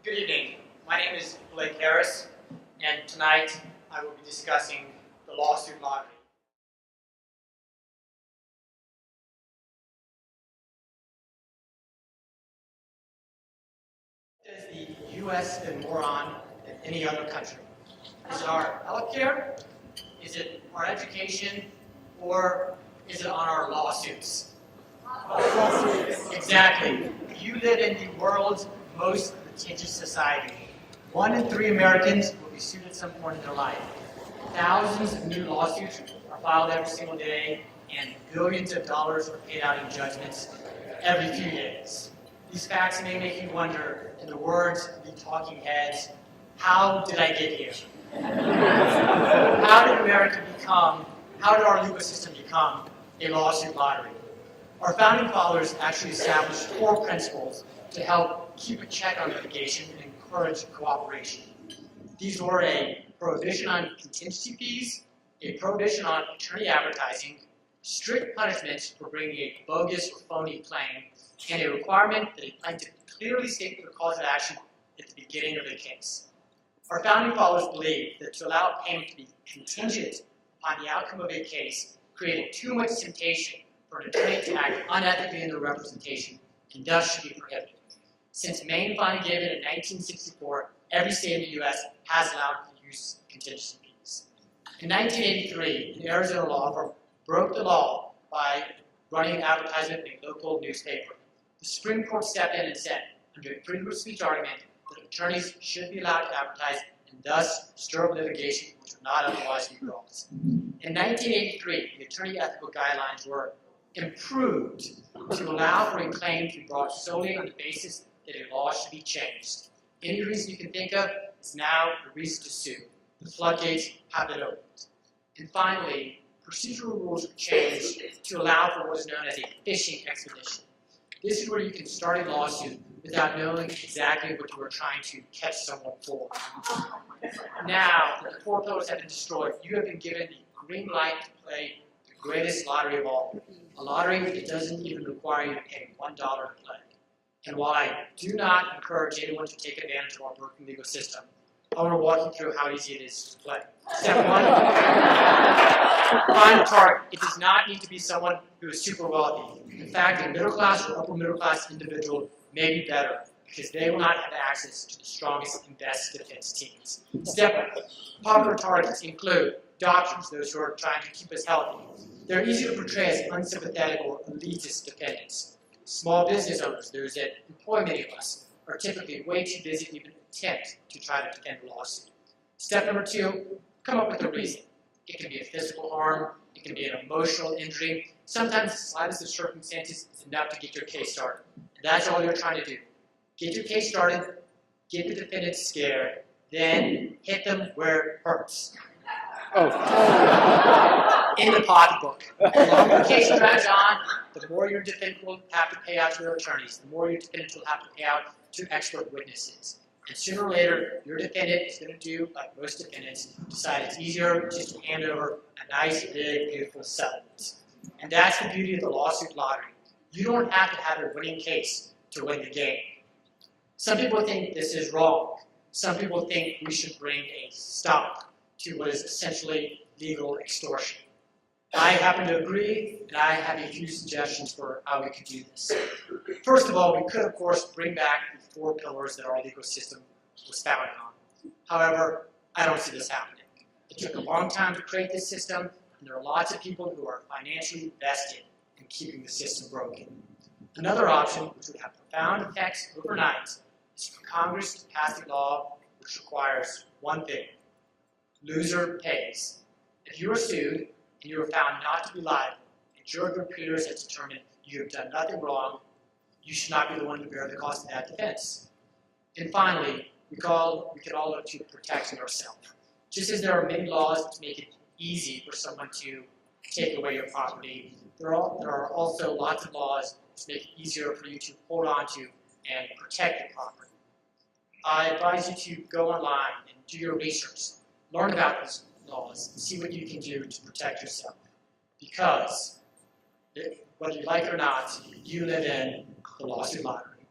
Good evening. My name is Blake Harris, and tonight I will be discussing the lawsuit lottery. Is the U.S. been more on than any other country? Is it our healthcare? Is it our education? Or is it on our lawsuits? Exactly. You live in the world's most litigious society. 1 in 3 Americans will be sued at some point in their life. Thousands of new lawsuits are filed every single day, and billions of dollars are paid out in judgments every few days. These facts may make you wonder, in the words of the talking heads, how did I get here? How did our legal system become a lawsuit lottery? Our founding fathers actually established 4 principles to help keep a check on litigation and encourage cooperation. These were a prohibition on contingency fees, a prohibition on attorney advertising, strict punishments for bringing a bogus or phony claim, and a requirement that a plaintiff clearly state the cause of action at the beginning of the case. Our founding fathers believed that to allow payment to be contingent upon the outcome of a case created too much temptation for an attorney to act unethically in their representation, and thus should be prohibited. Since Maine finally gave it in 1964, every state in the U.S. has allowed the use of contingency fees. In 1983, an Arizona law firm broke the law by running an advertisement in a local newspaper. The Supreme Court stepped in and said, under a freedom of speech argument, that attorneys should be allowed to advertise and thus stir up litigation which would not otherwise be brought. In 1983, the attorney ethical guidelines were improved to allow for a claim to be brought solely on the basis that a law should be changed. Any reason you can think of is now a reason to sue. The floodgates have been opened. And finally, procedural rules were changed to allow for what is known as a fishing expedition. This is where you can start a lawsuit without knowing exactly what you are trying to catch someone for. Now that the 4 pillars have been destroyed, you have been given the green light to play the greatest lottery of all. A lottery that doesn't even require you to pay $1 to play. And while I do not encourage anyone to take advantage of our broken legal system, I want to walk you through how easy it is to play. Step 1, find a target. It does not need to be someone who is super wealthy. In fact, a middle class or upper middle class individual may be better because they will not have access to the strongest and best defense teams. Step 1, popular targets include doctors, those who are trying to keep us healthy. They're easy to portray as unsympathetic or elitist defendants. Small business owners, those that employ many of us, are typically way too busy to even attempt to try to defend a lawsuit. Step number 2, come up with a reason. It can be a physical harm, it can be an emotional injury. Sometimes the slightest of circumstances is enough to get your case started. And that's all you're trying to do. Get your case started, get the defendant scared, then hit them where it hurts. In the pocketbook. The longer the case drags on, the more your defendant will have to pay out to their attorneys, the more your defendant will have to pay out to expert witnesses. And sooner or later, your defendant is going to do, like most defendants, decide it's easier just to hand over a nice, big, beautiful settlement. And that's the beauty of the lawsuit lottery. You don't have to have a winning case to win the game. Some people think this is wrong. Some people think we should bring a stop to what is essentially legal extortion. I happen to agree, and I have a few suggestions for how we could do this. First of all, we could, of course, bring back the 4 pillars that our legal system was founded on. However, I don't see this happening. It took a long time to create this system, and there are lots of people who are financially vested in keeping the system broken. Another option, which would have profound effects overnight, is for Congress to pass a law which requires one thing: loser pays. If you are sued and you are found not to be liable, and jury of your peers has determined you have done nothing wrong, you should not be the one to bear the cost of that defense. And finally, we could all look to protecting ourselves. Just as there are many laws to make it easy for someone to take away your property, there are also lots of laws to make it easier for you to hold on to and protect your property. I advise you to go online and do your research. Learn about these laws and see what you can do to protect yourself. Because, whether you like it or not, you live in the lawsuit lottery.